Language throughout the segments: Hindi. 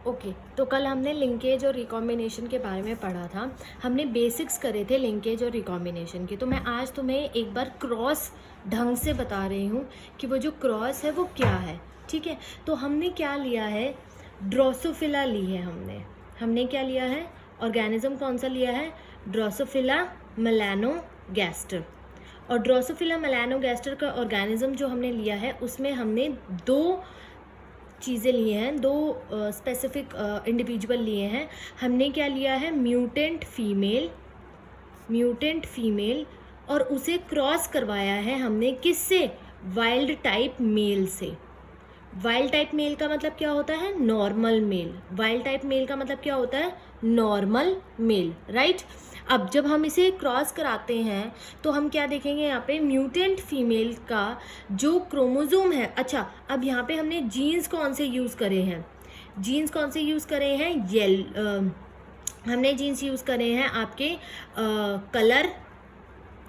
ओके तो कल हमने लिंकेज और रिकॉम्बिनेशन के बारे में पढ़ा था। हमने बेसिक्स करे थे लिंकेज और रिकॉम्बिनेशन के। तो मैं आज तुम्हें एक बार क्रॉस ढंग से बता रही हूँ कि वो जो क्रॉस है वो क्या है। ठीक है, तो हमने क्या लिया है, ड्रोसोफिला ली है हमने क्या लिया है, ऑर्गेनिज्म कौन सा लिया है, ड्रोसोफिला मेलानोगैस्टर। और ड्रोसोफिला मेलानोगैस्टर का ऑर्गेनिज्म जो हमने लिया है उसमें हमने दो चीज़ें लिए हैं, दो स्पेसिफिक इंडिविजुअल लिए हैं। हमने क्या लिया है, म्यूटेंट फीमेल और उसे क्रॉस करवाया है हमने किससे, वाइल्ड टाइप मेल से। वाइल्ड टाइप मेल का मतलब क्या होता है, normal male. Wild type male का मतलब क्या होता है, नॉर्मल मेल, राइट। अब जब हम इसे क्रॉस कराते हैं तो हम क्या देखेंगे, यहाँ पे म्यूटेंट फीमेल का जो क्रोमोजोम है। अच्छा, अब यहाँ पे हमने जीन्स कौन से यूज़ करे हैं, हमने जीन्स यूज़ करे हैं आपके colour,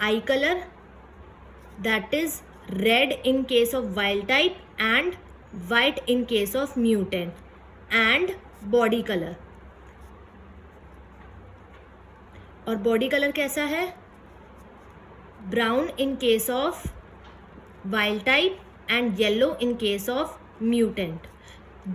I colour, that is red in case of wild type and white in case of mutant, and body colour. और बॉडी कलर कैसा है, brown in case of wild type and yellow in case of mutant.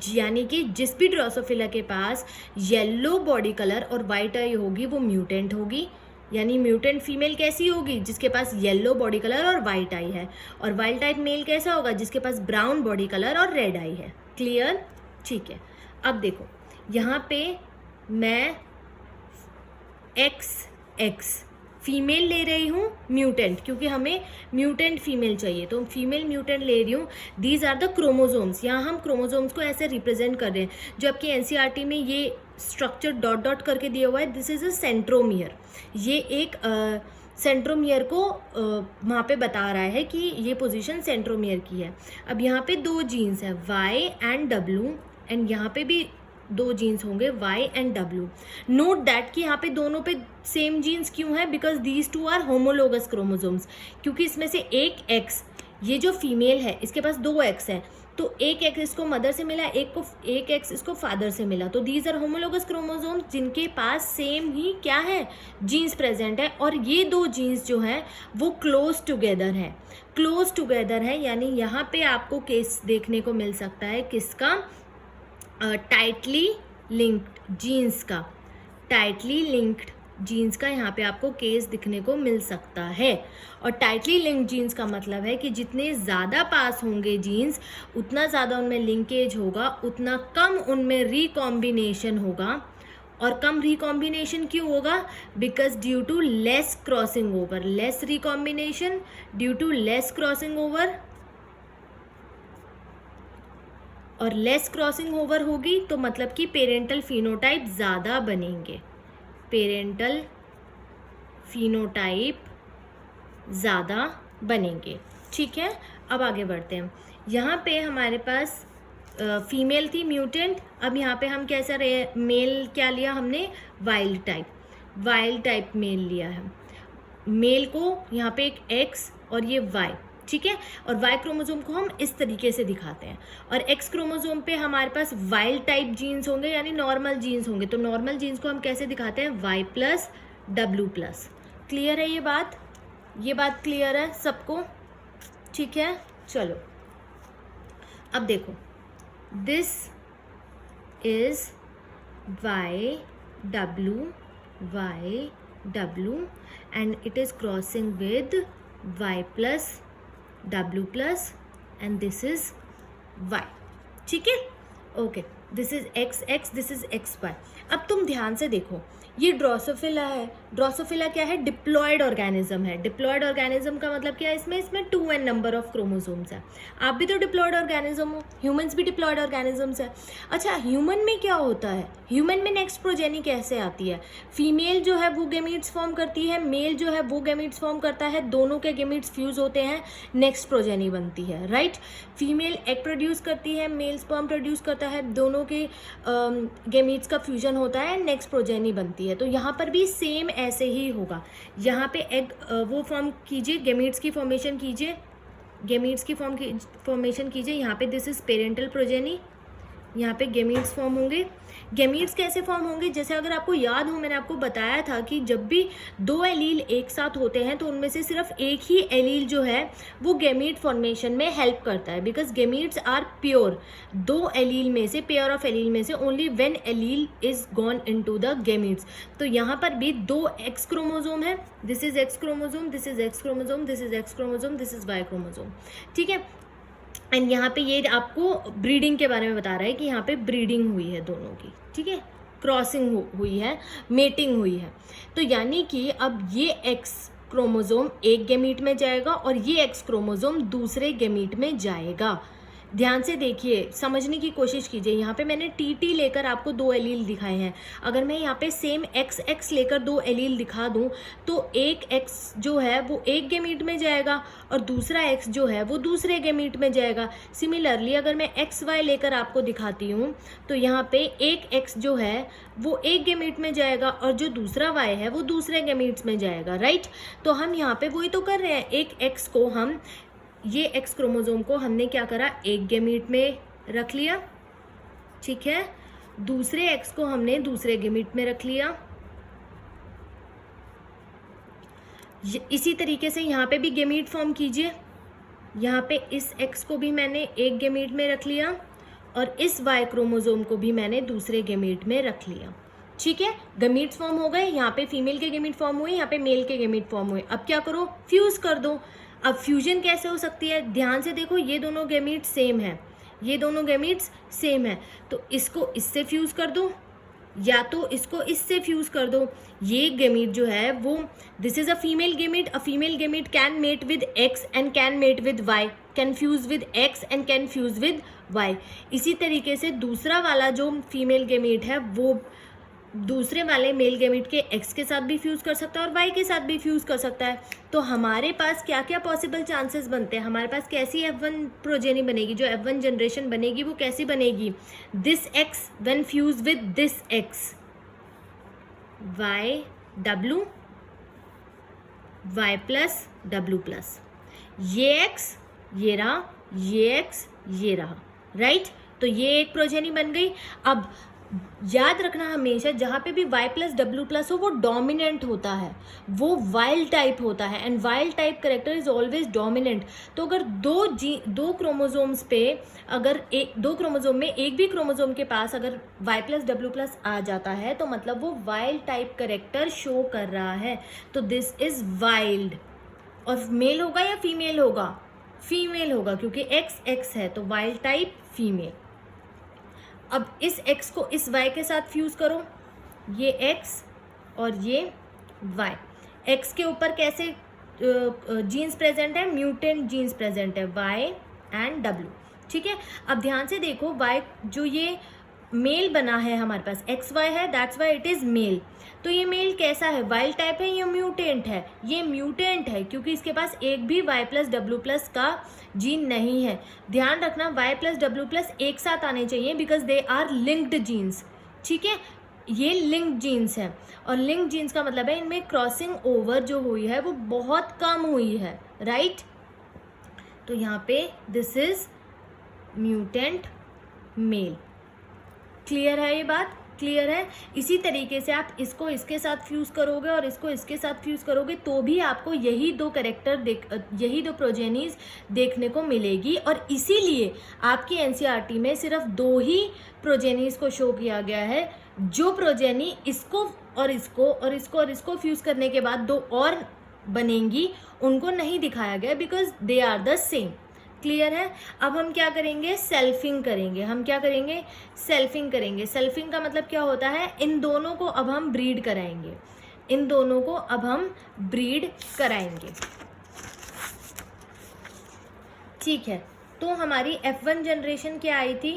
यानी कि जिस भी ड्रोसोफिला के पास येलो बॉडी कलर और वाइट आई होगी वो म्यूटेंट होगी। यानी म्यूटेंट फीमेल कैसी होगी, जिसके पास येलो बॉडी कलर और वाइट आई है। और वाइल्ड टाइप मेल कैसा होगा, जिसके पास ब्राउन बॉडी कलर और रेड आई है। क्लियर, ठीक है। अब देखो यहाँ पे मैं XX फीमेल ले रही हूँ म्यूटेंट, क्योंकि हमें म्यूटेंट फीमेल चाहिए तो फीमेल म्यूटेंट ले रही हूँ। These are the chromosomes. यहाँ हम क्रोमोजोम्स को ऐसे रिप्रेजेंट कर रहे हैं, जो आपकी एनसीईआरटी में ये स्ट्रक्चर डॉट डॉट करके दिया हुआ है, दिस इज अ सेंट्रोमियर। ये एक सेंट्रोमियर को वहाँ पे बता रहा है कि ये पोजीशन सेंट्रोमियर की है। अब यहाँ पे दो जीन्स है Y एंड W, एंड यहाँ पे भी दो जीन्स होंगे Y and W। Note that कि यहाँ पे दोनों पे सेम जीन्स क्यों है, because these two are homologous chromosomes. क्योंकि इसमें से एक X, ये जो फीमेल है इसके पास दो X है, तो एक X इसको मदर से मिला, एक X इसको फादर से मिला। तो दीज आर होमोलोगस क्रोमोसोम्स जिनके पास सेम ही क्या है, जीन्स प्रेजेंट है। और ये दो जीन्स जो हैं वो क्लोज टुगेदर है। यानी यहाँ पे आपको केस देखने को मिल सकता है किसका, टाइटली लिंक्ड जीन्स का यहाँ पे आपको केस दिखने को मिल सकता है। और टाइटली लिंक्ड जीन्स का मतलब है कि जितने ज़्यादा पास होंगे जीन्स, उतना ज़्यादा उनमें लिंकेज होगा, उतना कम उनमें रिकॉम्बिनेशन होगा। और कम रिकॉम्बिनेशन क्यों होगा, because due to less crossing over, less recombination due to less crossing over. और लेस क्रॉसिंग ओवर होगी तो मतलब कि पेरेंटल फिनोटाइप ज़्यादा बनेंगे, ठीक है। अब आगे बढ़ते हैं। यहाँ पे हमारे पास फीमेल थी म्यूटेंट। अब यहाँ पे हम कैसा रहे, मेल क्या लिया हमने, वाइल्ड टाइप मेल लिया है। मेल को यहाँ पे एक X और ये Y, ठीक है। और Y क्रोमोसोम को हम इस तरीके से दिखाते हैं। और X क्रोमोसोम पे हमारे पास वाइल्ड टाइप जीन्स होंगे, यानी नॉर्मल जीन्स होंगे। तो नॉर्मल जीन्स को हम कैसे दिखाते हैं, Y+W+। क्लियर है ये बात क्लियर है सबको, ठीक है। चलो अब देखो, this is YW and it is crossing with Y+W+, and this is Y, ठीक है। Okay, this is XX, this is XY। अब तुम ध्यान से देखो, ये ड्रोसोफिला है। ड्रोसोफिला क्या है, डिप्लॉयड ऑर्गेनिज्म है। डिप्लॉयड ऑर्गेनिज्म का मतलब क्या है, इसमें 2n नंबर ऑफ क्रोमोसोम्स है। आप भी तो डिप्लॉयड ऑर्गेनिज्म हो, ह्यूमंस भी डिप्लॉयड ऑर्गेनिजम्स है। अच्छा, ह्यूमन में क्या होता है, ह्यूमन में नेक्स्ट प्रोजेनी कैसे आती है, फीमेल जो है वो गेमीट्स फॉर्म करती है, मेल जो है वो गेमीट्स फॉर्म करता है, दोनों के गेमीट्स फ्यूज होते हैं, नेक्स्ट प्रोजेनी बनती है, राइट। फीमेल एग प्रोड्यूस करती है, मेल स्पर्म प्रोड्यूस करता है, दोनों के गेमीट्स का फ्यूजन होता है, नेक्स्ट प्रोजेनी बनती है। तो यहाँ पर भी सेम ऐसे ही होगा। यहाँ पे एग वो फॉर्म कीजिए, गेमीट्स की फॉर्मेशन कीजिए, यहाँ पे दिस इज पेरेंटल प्रोजेनी, यहाँ पे गेमीट्स फॉर्म होंगे। गेमीट्स कैसे फॉर्म होंगे, जैसे अगर आपको याद हो मैंने आपको बताया था कि जब भी दो एलील एक साथ होते हैं तो उनमें से सिर्फ एक ही एलील जो है वो गेमीट फॉर्मेशन में हेल्प करता है, बिकॉज गेमीट्स आर प्योर। दो एलील में से, पेयर ऑफ एलील में से only when allele is gone into the gametes. तो यहाँ पर भी दो एक्स क्रोमोजोम है, this is X chromosome, this is X chromosome, this is X chromosome, this is Y chromosome, ठीक है। एंड यहाँ पे ये आपको ब्रीडिंग के बारे में बता रहा है कि यहाँ पे ब्रीडिंग हुई है दोनों की, ठीक है, क्रॉसिंग हुई है, मेटिंग हुई है। तो यानी कि अब ये एक्स क्रोमोजोम एक गेमीट में जाएगा और ये एक्स क्रोमोजोम दूसरे गेमीट में जाएगा। ध्यान से देखिए, समझने की कोशिश कीजिए। यहाँ पे मैंने टी लेकर आपको दो एलील दिखाए हैं। अगर मैं यहाँ पे सेम एक्स लेकर दो एलील दिखा दूँ तो एक एक्स जो है वो एक गेमीट में जाएगा और दूसरा एक्स जो है वो दूसरे गेमीट में जाएगा। सिमिलरली अगर मैं एक्स वाई लेकर आपको दिखाती हूँ तो यहाँ पे एक एक्स जो है वो एक गेमीट में जाएगा और जो दूसरा वाई है वो दूसरे गेमीट्स में जाएगा, राइट। तो हम यहाँ पे वही तो कर रहे हैं, एक एक्स को हम, ये एक्स क्रोमोजोम को हमने क्या करा, एक गेमीट में रख लिया, ठीक है, दूसरे एक्स को हमने दूसरे गेमीट में रख लिया। इसी तरीके से यहाँ पे भी गेमीट फॉर्म कीजिए। यहाँ पे इस एक्स को भी मैंने एक गेमीट में रख लिया और इस वाई क्रोमोजोम को भी मैंने दूसरे गेमीट में रख लिया, ठीक है। गेमीट्स फॉर्म हो गए, यहाँ पे फीमेल के गेमीट फॉर्म हुए, यहाँ पे मेल के गेमीट फॉर्म हुए। अब क्या करो, फ्यूज कर दो। अब फ्यूजन कैसे हो सकती है, ध्यान से देखो, ये दोनों गेमीट्स सेम है, ये दोनों गेमीट्स सेम है, तो इसको इससे फ्यूज कर दो या तो इसको इससे फ्यूज कर दो। ये गेमीट जो है वो, this is a female gamete, a female gamete can mate with X and can mate with Y, can fuse with X and can fuse with Y. इसी तरीके से दूसरा वाला जो फीमेल गेमीट है वो दूसरे वाले मेल गेमीट के एक्स के साथ भी फ्यूज कर सकता है और वाई के साथ भी फ्यूज कर सकता है। तो हमारे पास क्या क्या पॉसिबल चांसेस बनते हैं, हमारे पास कैसी F1 प्रोजेनी बनेगी, जो F1 जनरेशन बनेगी वो कैसी बनेगी, this X when fuse with this X, Y W, Y plus W plus, ये एक्स ये रहा, ये एक्स ये रहा, राइट। तो ये एक प्रोजेनी बन गई। अब याद रखना हमेशा जहाँ पे भी y प्लस डब्ल्यू प्लस हो वो डोमिनेंट होता है, वो वाइल्ड टाइप होता है and wild type character is always dominant. तो अगर दो क्रोमोजोम्स पे, अगर दो क्रोमोजोम में एक भी क्रोमोजोम के पास अगर y प्लस डब्ल्यू प्लस आ जाता है तो मतलब वो वाइल्ड टाइप करेक्टर शो कर रहा है। तो दिस इज वाइल्ड। और मेल होगा या फीमेल होगा, फीमेल होगा क्योंकि x है तो वाइल्ड टाइप फीमेल। अब इस x को इस y के साथ फ्यूज करो, ये x और ये y। x के ऊपर कैसे जीन्स प्रेजेंट है, म्यूटेंट जीन्स प्रेजेंट है, y एंड w, ठीक है। अब ध्यान से देखो, y जो ये मेल बना है हमारे पास XY है, that's why it is male. तो ये मेल कैसा है, वाइल्ड टाइप है या म्यूटेंट है, ये म्यूटेंट है क्योंकि इसके पास एक भी y प्लस डब्ल्यू प्लस का जीन नहीं है। ध्यान रखना y प्लस डब्ल्यू प्लस एक साथ आने चाहिए because they are linked genes, ठीक है, ये लिंक्ड जीन्स है। और लिंक्ड जीन्स का मतलब है इनमें क्रॉसिंग ओवर जो हुई है वो बहुत कम हुई है, राइट। तो यहाँ पे this is mutant male. Clear है ये बात, क्लियर है। इसी तरीके से आप इसको इसके साथ फ्यूज करोगे और इसको इसके साथ फ्यूज करोगे तो भी आपको यही दो कैरेक्टर यही दो प्रोजेनीज देखने को मिलेगी। और इसीलिए आपकी एनसीईआरटी में सिर्फ दो ही प्रोजेनीज को शो किया गया है। जो प्रोजेनी इसको और इसको और इसको और इसको फ्यूज करने के बाद दो और बनेंगी उनको नहीं दिखाया गया because they are the same. Clear है। अब हम क्या करेंगे, सेल्फिंग करेंगे। हम क्या करेंगे, सेल्फिंग करेंगे। सेल्फिंग का मतलब क्या होता है, इन दोनों को अब हम ब्रीड कराएंगे, इन दोनों को अब हम ब्रीड कराएंगे, ठीक है। तो हमारी F1 जनरेशन क्या आई थी,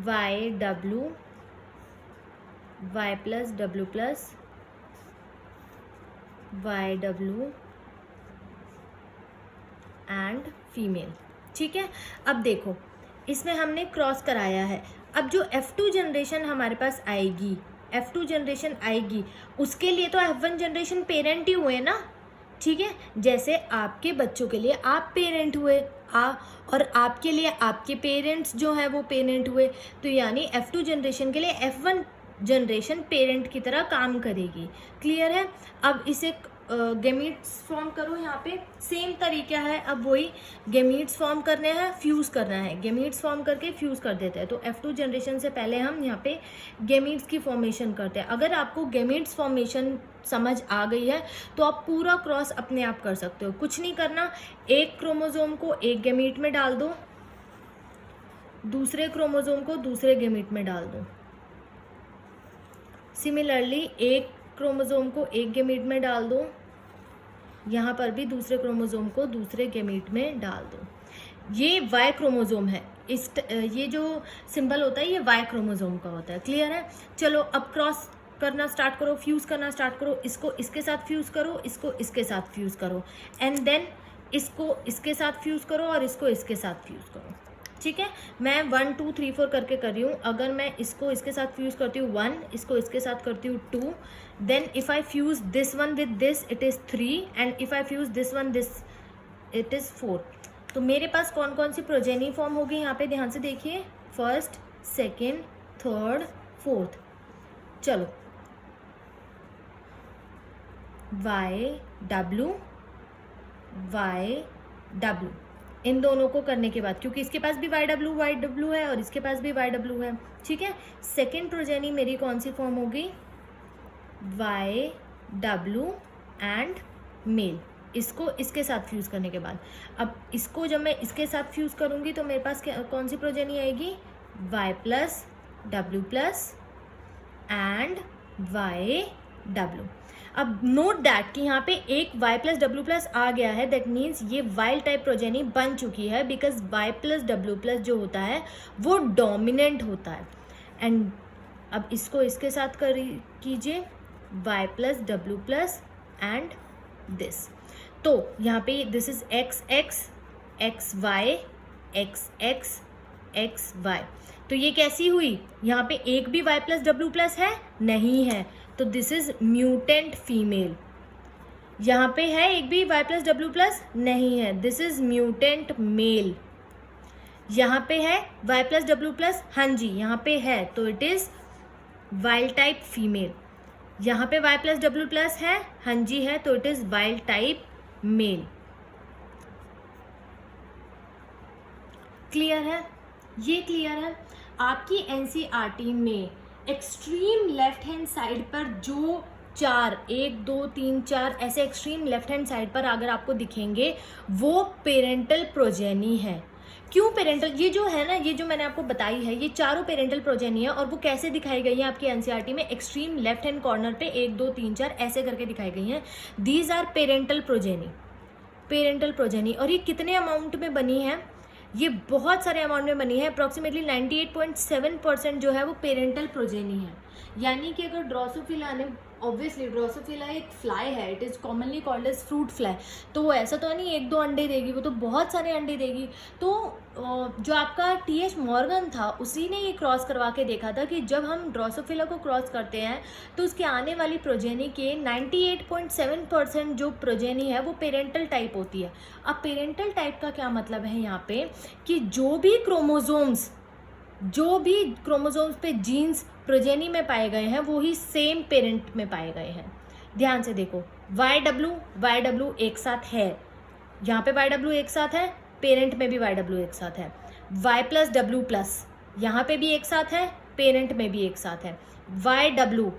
YW, Y plus W plus YW and female, ठीक है। अब देखो इसमें हमने क्रॉस कराया है। अब जो F2 जनरेशन हमारे पास आएगी, F2 जनरेशन आएगी, उसके लिए तो F1 जनरेशन पेरेंट ही हुए ना, ठीक है। जैसे आपके बच्चों के लिए आप पेरेंट हुए, और आपके लिए आपके पेरेंट्स जो है वो पेरेंट हुए, तो यानी F2 जनरेशन के लिए F1 जनरेशन पेरेंट की तरह काम करेगी। क्लियर है? अब इसे गेमीट्स फॉर्म करो। यहाँ पे सेम तरीका है, अब वही गेमीट्स फॉर्म करने हैं, फ्यूज़ करना है। गेमीट्स फॉर्म करके फ्यूज़ कर देते हैं। तो F2 जनरेशन से पहले हम यहाँ पे गेमीट्स की फॉर्मेशन करते हैं। अगर आपको गेमीट्स फॉर्मेशन समझ आ गई है तो आप पूरा क्रॉस अपने आप कर सकते हो। कुछ नहीं करना, एक क्रोमोजोम को एक गेमीट में डाल दो, दूसरे क्रोमोजोम को दूसरे गेमीट में डाल दो। सिमिलरली एक क्रोमोजोम को एक गेमीट में डाल दो, यहाँ पर भी दूसरे क्रोमोजोम को दूसरे गेमीट में डाल दो। ये वाई क्रोमोजोम है। ये जो सिंबल होता है ये वाई क्रोमोजोम का होता है। क्लियर है? चलो अब क्रॉस करना स्टार्ट करो, फ्यूज़ करना स्टार्ट करो। इसको इसके साथ फ्यूज़ करो, इसको इसके साथ फ्यूज़ करो, एंड देन इसको इसके साथ फ्यूज़ करो और इसको इसके साथ फ्यूज़ करो। ठीक है, मैं 1 2 3 4 करके कर रही हूँ। अगर मैं इसको इसके साथ फ्यूज़ करती हूँ 1, इसको इसके साथ करती हूँ 2, then if I fuse this one with this it is 3, and if I fuse this one this it is 4। तो मेरे पास कौन कौन सी प्रोजेनी फॉर्म होगी यहाँ पे ध्यान से देखिए, फर्स्ट, सेकेंड, थर्ड, फोर्थ। चलो YW YW इन दोनों को करने के बाद, क्योंकि इसके पास भी YW है और इसके पास भी YW है। ठीक है, सेकेंड प्रोजेनी मेरी कौन सी फॉर्म होगी? YW and male. इसको इसके साथ फ्यूज़ करने के बाद, अब इसको जब मैं इसके साथ फ्यूज़ करूँगी तो मेरे पास कौन सी प्रोजेनी आएगी? Y+W+ and YW। अब नोट दैट कि यहाँ पे एक Y+W+ आ गया है, दैट मीन्स ये वाइल्ड टाइप प्रोजेनी बन चुकी है, बिकॉज Y+W+ जो होता है वो डोमिनेंट होता है। एंड अब इसको इसके साथ कीजिए Y+W+ एंड दिस। तो यहाँ पे this is XX XY XX XY। तो ये कैसी हुई? यहाँ पे एक भी Y+W+ है? नहीं है, तो दिस इज म्यूटेंट फीमेल। यहाँ पे है एक भी Y+W+ नहीं है, दिस इज म्यूटेंट मेल। यहाँ पे है Y+W+, हाँ जी यहाँ पे है, तो it is wild type female. यहाँ पे Y+W+ है, हाँ जी है, तो it is wild type male. Clear है? ये क्लियर है? आपकी NCERT में एक्सट्रीम लेफ्ट हैंड साइड पर जो 4 1 2 3 4 ऐसे एक्सट्रीम लेफ्ट हैंड साइड पर अगर आपको दिखेंगे वो पेरेंटल प्रोजेनी है। क्यों पेरेंटल? ये जो है ना, ये जो मैंने आपको बताई है, ये चारों पेरेंटल प्रोजेनी है। और वो कैसे दिखाई गई है आपकी NCERT में? एक्सट्रीम लेफ्ट हैंड कॉर्नर पे 1 2 3 4 ऐसे करके दिखाई गई हैं। These are parental progeny, parental progeny. और ये कितने अमाउंट में बनी है? ये बहुत सारे अमाउंट में बनी है। अप्रॉक्सीमेटली 98.7% जो है वो पेरेंटल प्रोजेनी है। यानी कि अगर ड्रोसोफिला ने, ऑब्वियसली ड्रोसोफिला एक फ्लाई है, it is commonly called as fruit fly, तो वो ऐसा तो नहीं 1 2 अंडे देगी, वो तो बहुत सारे अंडे देगी। तो जो आपका TH मॉर्गन था उसी ने ये क्रॉस करवा के देखा था कि जब हम ड्रोसोफिला को क्रॉस करते हैं तो उसके आने वाली प्रोजेनी के 98.7% जो प्रोजेनी है वो पेरेंटल टाइप होती है। अब पेरेंटल टाइप का क्या मतलब है यहाँ पे? कि जो भी क्रोमोजोम्स पे जीन्स प्रोजेनी में पाए गए हैं वो ही सेम पेरेंट में पाए गए हैं। ध्यान से देखो, YW एक साथ है, यहाँ पे YW एक साथ है, पेरेंट में भी YW एक साथ है। Y+W+ यहाँ पे भी एक साथ है, पेरेंट में भी एक साथ है। YW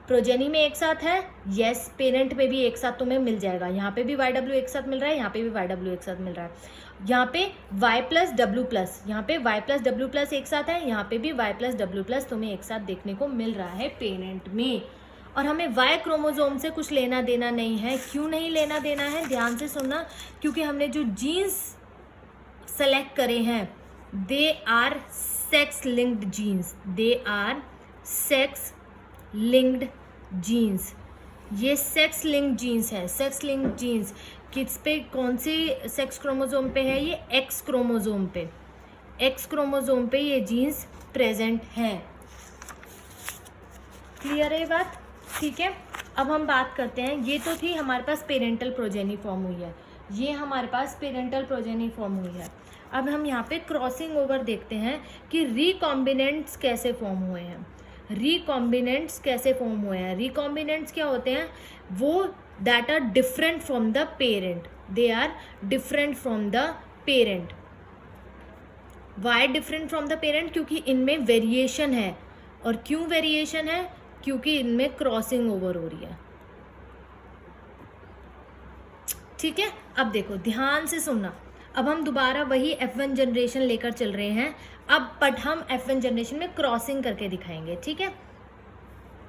प्रोजेनी में एक साथ है, यस, पेरेंट में भी एक साथ तुम्हें मिल जाएगा। यहाँ पे भी YW एक साथ मिल रहा है, यहाँ पे भी YW एक साथ मिल रहा है। यहाँ पे Y+W+, यहाँ पे Y+W+ एक साथ है, यहाँ पे भी Y+W+ तुम्हें एक साथ देखने को मिल रहा है पेरेंट में। और हमें Y क्रोमोजोम से कुछ लेना देना नहीं है। क्यों नहीं लेना देना है? ध्यान से सुनना, क्योंकि हमने जो जीन्स सेलेक्ट करे हैं they are sex linked genes, they are sex linked genes. ये सेक्स लिंक्ड जीन्स है। सेक्स लिंक्ड जीन्स किस पे, कौन सी सेक्स क्रोमोजोम पे है? ये X क्रोमोजोम पे, X क्रोमोजोम पे ये जीन्स प्रेजेंट हैं। क्लियर है ये बात? ठीक है, अब हम बात करते हैं, ये तो थी हमारे पास पेरेंटल प्रोजेनी फॉर्म हुई है। ये हमारे पास पेरेंटल प्रोजेनी फॉर्म हुई है। अब हम यहाँ पे क्रॉसिंग ओवर देखते हैं कि रिकॉम्बिनेंट्स कैसे फॉर्म हुए हैं। रिकॉम्बिनेंट्स कैसे फॉर्म हुए हैं? रिकॉम्बिनेंट्स क्या होते हैं? वो that are different from the parent, they are different from the parent. Why different from the parent? क्योंकि इनमें वेरिएशन है। और क्यों वेरिएशन है? क्योंकि इनमें क्रॉसिंग ओवर हो रही है। ठीक है, अब देखो ध्यान से सुनना। अब हम दोबारा वही F1 जनरेशन लेकर चल रहे हैं अब, बट हम F1 जनरेशन में क्रॉसिंग करके दिखाएंगे। ठीक है,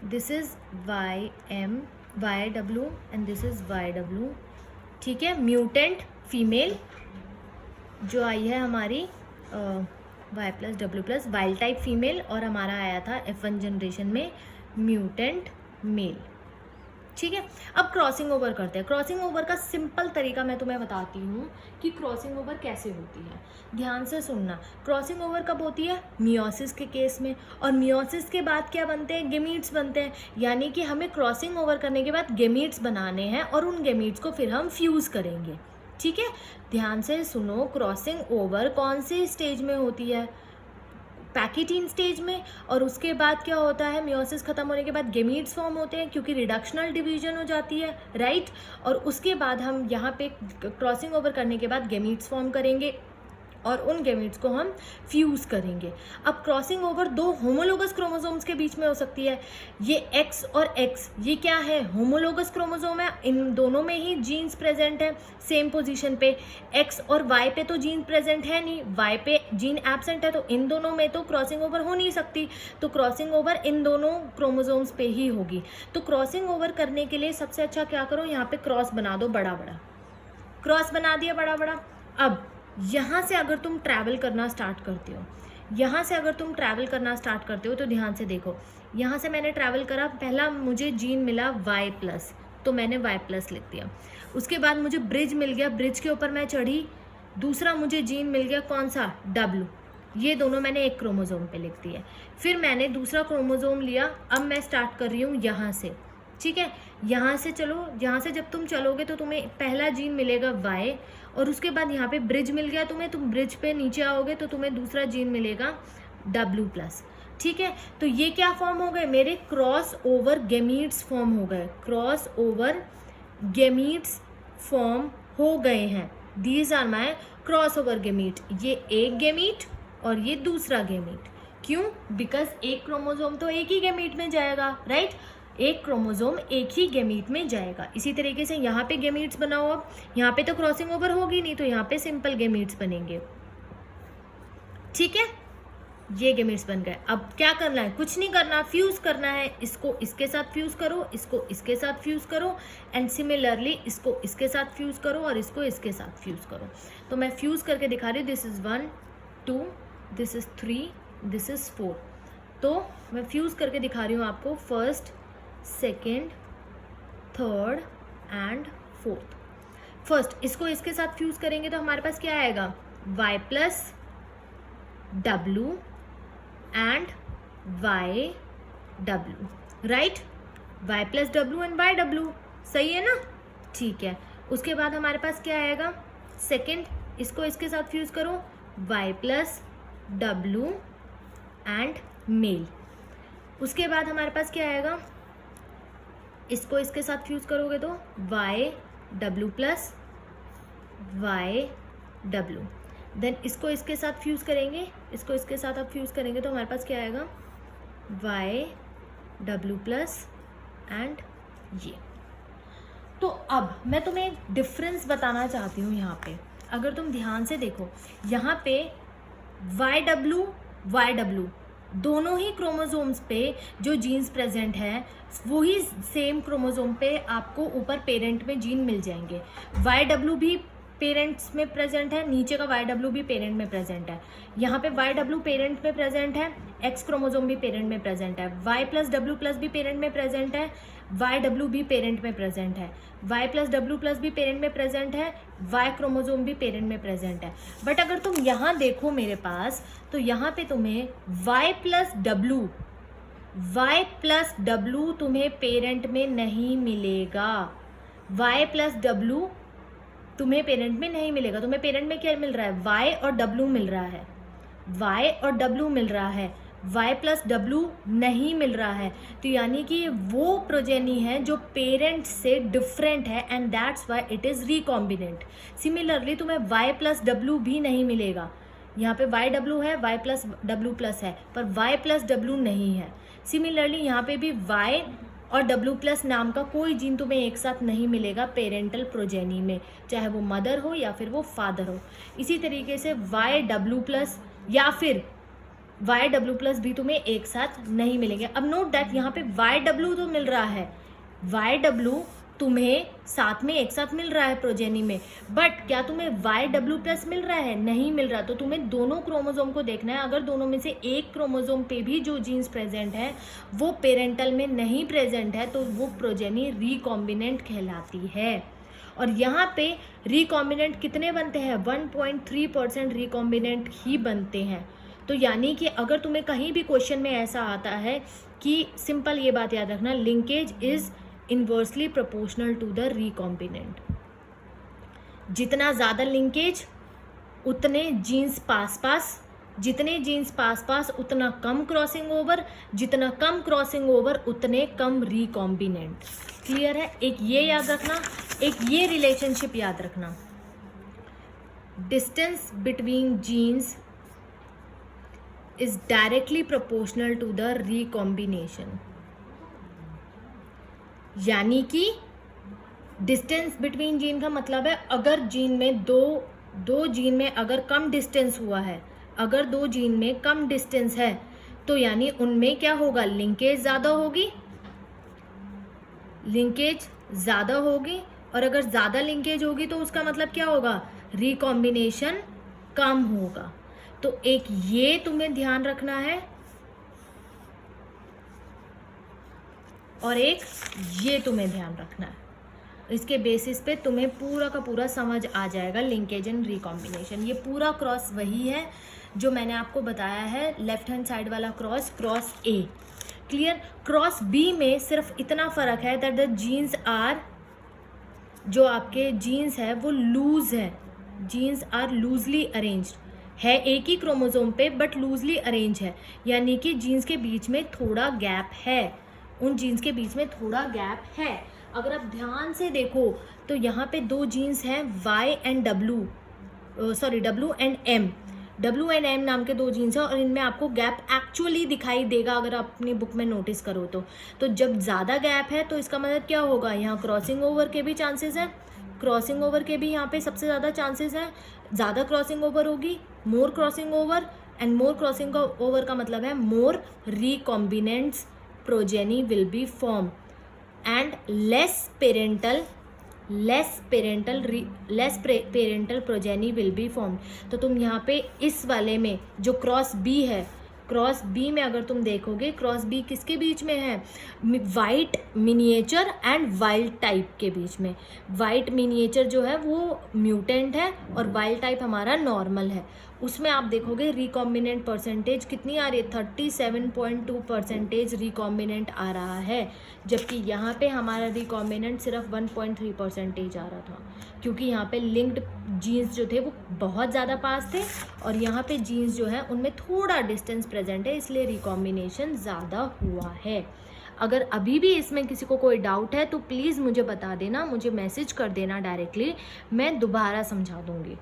this is YW and this is YW। ठीक है, म्यूटेंट फीमेल जो आई है हमारी Y+W+, वाइल्ड टाइप फीमेल, और हमारा आया था F1 जनरेशन में म्यूटेंट मेल। ठीक है, अब क्रॉसिंग ओवर करते हैं। क्रॉसिंग ओवर का सिंपल तरीका मैं तुम्हें बताती हूँ कि क्रॉसिंग ओवर कैसे होती है। ध्यान से सुनना। क्रॉसिंग ओवर कब होती है? मियोसिस के केस में। और मियोसिस के बाद क्या बनते हैं? गेमीट्स बनते हैं। यानी कि हमें क्रॉसिंग ओवर करने के बाद गेमीट्स बनाने हैं और उन गेमीट्स को फिर हम फ्यूज़ करेंगे। ठीक है, ध्यान से सुनो। क्रॉसिंग ओवर कौन से स्टेज में होती है? पैकेटीन स्टेज में। और उसके बाद क्या होता है? मियोसिस खत्म होने के बाद गेमीट्स फॉर्म होते हैं क्योंकि रिडक्शनल डिवीजन हो जाती है, राइट। और उसके बाद हम यहाँ पे क्रॉसिंग ओवर करने के बाद गेमीट्स फॉर्म करेंगे और उन गेमीट्स को हम फ्यूज़ करेंगे। अब क्रॉसिंग ओवर दो होमोलोगस क्रोमोसोम्स के बीच में हो सकती है। ये X और X, ये क्या है? होमोलोगस क्रोमोसोम है। इन दोनों में ही जीन्स प्रेजेंट है सेम पोजीशन पे। X और Y पे तो जीन प्रेजेंट है नहीं, Y पे जीन एब्सेंट है, तो इन दोनों में तो क्रॉसिंग ओवर हो नहीं सकती। तो क्रॉसिंग ओवर इन दोनों क्रोमोसोम्स पे ही होगी। तो क्रॉसिंग ओवर करने के लिए सबसे अच्छा क्या करो? यहाँ पे क्रॉस बना दो बड़ा बड़ा। क्रॉस बना दिया बड़ा बड़ा। अब यहाँ से अगर तुम ट्रैवल करना स्टार्ट करते हो, यहाँ से अगर तुम ट्रैवल करना स्टार्ट करते हो तो ध्यान से देखो। यहाँ से मैंने ट्रैवल करा, पहला मुझे जीन मिला Y+, तो मैंने Y+ लिख दिया। उसके बाद मुझे ब्रिज मिल गया, ब्रिज के ऊपर मैं चढ़ी, दूसरा मुझे जीन मिल गया, कौन सा? W। ये दोनों मैंने एक क्रोमोसोम पे लिख दिए। फिर मैंने दूसरा क्रोमोसोम लिया, अब मैं स्टार्ट कर रही हूँ यहाँ से। ठीक है, यहाँ से चलो, यहाँ से जब तुम चलोगे तो तुम्हें पहला जीन मिलेगा Y, और उसके बाद यहाँ पे ब्रिज मिल गया तुम्हें, तुम ब्रिज पे नीचे आओगे तो तुम्हें दूसरा जीन मिलेगा W+। ठीक है, तो ये क्या फॉर्म हो गए? मेरे क्रॉस ओवर गेमीट्स फॉर्म हो गए। क्रॉस ओवर गेमीट्स फॉर्म हो गए हैं। These are my cross over gamete. ये एक गेमीट और ये दूसरा गेमीट। क्यों? बिकॉज एक क्रोमोसोम तो एक ही गेमीट में जाएगा, राइट। एक क्रोमोसोम एक ही गेमीट में जाएगा। इसी तरीके से यहाँ पे गेमीट्स बनाओ। अब यहाँ पे तो क्रॉसिंग ओवर होगी नहीं, तो यहाँ पे सिंपल गेमीट्स बनेंगे। ठीक है, ये गेमीट्स बन गए। अब क्या करना है? कुछ नहीं करना, फ्यूज करना है। इसको इसके साथ फ्यूज करो, इसको इसके साथ फ्यूज करो, एंड सिमिलरली इसको इसके साथ फ्यूज करो और इसको इसके साथ फ्यूज करो। तो मैं फ्यूज करके दिखा रही हूँ। This is 1 2, this is 3, this is 4। तो मैं फ्यूज करके दिखा रही हूँ आपको। First, second, third and fourth. First इसको इसके साथ फ्यूज करेंगे तो हमारे पास क्या आएगा? Y+W and YW, right. Y+W and YW, सही है ना? ठीक है, उसके बाद हमारे पास क्या आएगा? सेकेंड, इसको इसके साथ फ्यूज करो, Y+W एंड मेल। उसके बाद हमारे पास क्या आएगा? इसको इसके साथ फ्यूज करोगे तो YW+, YW। देन इसको इसके साथ फ्यूज करेंगे, इसको इसके साथ आप फ्यूज करेंगे तो हमारे पास क्या आएगा? YW+ एंड ये। तो अब मैं तुम्हें एक डिफरेंस बताना चाहती हूँ। यहाँ पे अगर तुम ध्यान से देखो, यहाँ पे YW दोनों ही क्रोमोसोम्स पे जो जीन्स प्रेजेंट हैं वही सेम क्रोमोसोम पे आपको ऊपर पेरेंट में जीन मिल जाएंगे। YW भी पेरेंट्स में प्रेजेंट है, नीचे का YW भी पेरेंट में प्रेजेंट है। यहाँ पे YW पेरेंट में प्रेजेंट है, X क्रोमोसोम भी पेरेंट में प्रेजेंट है, Y+W+ भी पेरेंट में प्रेजेंट है, YW भी पेरेंट में प्रेजेंट है, Y+W+ भी पेरेंट में प्रेजेंट है, Y क्रोमोसोम भी पेरेंट में प्रेजेंट है। बट अगर तुम यहाँ देखो मेरे पास, तो यहाँ पे तुम्हें Y+W तुम्हें पेरेंट में नहीं मिलेगा। Y+W तुम्हें पेरेंट में नहीं मिलेगा। तुम्हें पेरेंट में क्या मिल रहा है, Y और W मिल रहा है, Y और W मिल रहा है, Y प्लस W नहीं मिल रहा है। तो यानी कि वो प्रोजेनी है जो पेरेंट से डिफरेंट है and that's why it is recombinant. Similarly तुम्हें Y प्लस W भी नहीं मिलेगा। यहाँ पे YW है, Y प्लस W प्लस है, पर Y प्लस W नहीं है। सिमिलरली यहाँ पे भी Y और W प्लस नाम का कोई जीन तुम्हें एक साथ नहीं मिलेगा पेरेंटल प्रोजेनी में, चाहे वो मदर हो या फिर वो फादर हो। इसी तरीके से YW प्लस या फिर YW प्लस भी तुम्हें एक साथ नहीं मिलेंगे। अब नोट दैट यहाँ पे YW तो मिल रहा है, YW तुम्हें साथ में एक साथ मिल रहा है प्रोजेनी में, बट क्या तुम्हें YW प्लस मिल रहा है, नहीं मिल रहा। तो तुम्हें दोनों क्रोमोसोम को देखना है। अगर दोनों में से एक क्रोमोसोम पे भी जो जीन्स प्रेजेंट है वो पेरेंटल में नहीं प्रेजेंट है तो वो प्रोजेनी रिकॉम्बिनेंट कहलाती है। और यहाँ पे रिकॉम्बिनेंट कितने बनते हैं, 1.3% रिकॉम्बिनेंट ही बनते हैं। तो यानी कि अगर तुम्हें कहीं भी क्वेश्चन में ऐसा आता है कि सिंपल ये बात याद रखना, linkage is inversely proportional to the recombinant. जितना ज़्यादा लिंकेज उतने जीन्स पास पास, जितने जीन्स पास पास उतना कम क्रॉसिंग ओवर, जितना कम क्रॉसिंग ओवर उतने कम रिकॉम्बिनेंट। क्लियर है? एक ये याद रखना, एक ये रिलेशनशिप याद रखना, distance between genes is directly proportional to the recombination। यानी कि डिस्टेंस बिटवीन जीन का मतलब है अगर जीन में दो जीन में अगर कम डिस्टेंस हुआ है, अगर दो जीन में कम डिस्टेंस है तो यानी उनमें क्या होगा, लिंकेज ज़्यादा होगी, लिंकेज ज़्यादा होगी। और अगर ज़्यादा लिंकेज होगी तो उसका मतलब क्या होगा, रिकॉम्बिनेशन कम होगा। तो एक ये तुम्हें ध्यान रखना है और एक ये तुम्हें ध्यान रखना है। इसके बेसिस पे तुम्हें पूरा का पूरा समझ आ जाएगा लिंकेज एंड रिकॉम्बिनेशन। ये पूरा क्रॉस वही है जो मैंने आपको बताया है, लेफ्ट हैंड साइड वाला cross, cross A. Clear? Cross B में सिर्फ इतना फर्क है दैट द जीन्स आर, जो आपके जीन्स है वो लूज है, जीन्स आर लूजली अरेंज्ड है, एक ही क्रोमोसोम पे बट लूजली अरेंज है। यानी कि जीन्स के बीच में थोड़ा गैप है, उन जीन्स के बीच में थोड़ा गैप है। अगर आप ध्यान से देखो तो यहाँ पे दो जीन्स हैं Y and W and M, W and M नाम के दो जीन्स हैं और इनमें आपको गैप एक्चुअली दिखाई देगा अगर आप अपनी बुक में नोटिस करो तो जब ज़्यादा गैप है तो इसका मतलब क्या होगा, यहाँ क्रॉसिंग ओवर के भी चांसेस हैं, क्रॉसिंग ओवर के भी यहाँ पे सबसे ज़्यादा चांसेस हैं। ज़्यादा क्रॉसिंग ओवर होगी, more crossing over, and more crossing over का मतलब है more recombinants progeny will be form and less parental progeny will be form. तो तुम यहाँ पे इस वाले में जो क्रॉस बी है, क्रॉस बी में अगर तुम देखोगे, क्रॉस बी किसके बीच में है, white miniature and wild type के बीच में। वाइट मिनिएचर जो है वो म्यूटेंट है और वाइल्ड टाइप हमारा नॉर्मल है। उसमें आप देखोगे रिकॉम्बिनेंट परसेंटेज कितनी आ रही है, 37.2% रिकॉम्बिनेंट आ रहा है, जबकि यहाँ पे हमारा रिकॉम्बिनेंट सिर्फ 1.3% आ रहा था, क्योंकि यहाँ पे लिंक्ड जीन्स जो थे वो बहुत ज़्यादा पास थे और यहाँ पे जीन्स जो है उनमें थोड़ा डिस्टेंस प्रेजेंट है, इसलिए रिकॉम्बिनेशन ज़्यादा हुआ है। अगर अभी भी इसमें किसी को कोई डाउट है तो प्लीज़ मुझे बता देना, मुझे मैसेज कर देना डायरेक्टली, मैं दोबारा समझा दूँगी।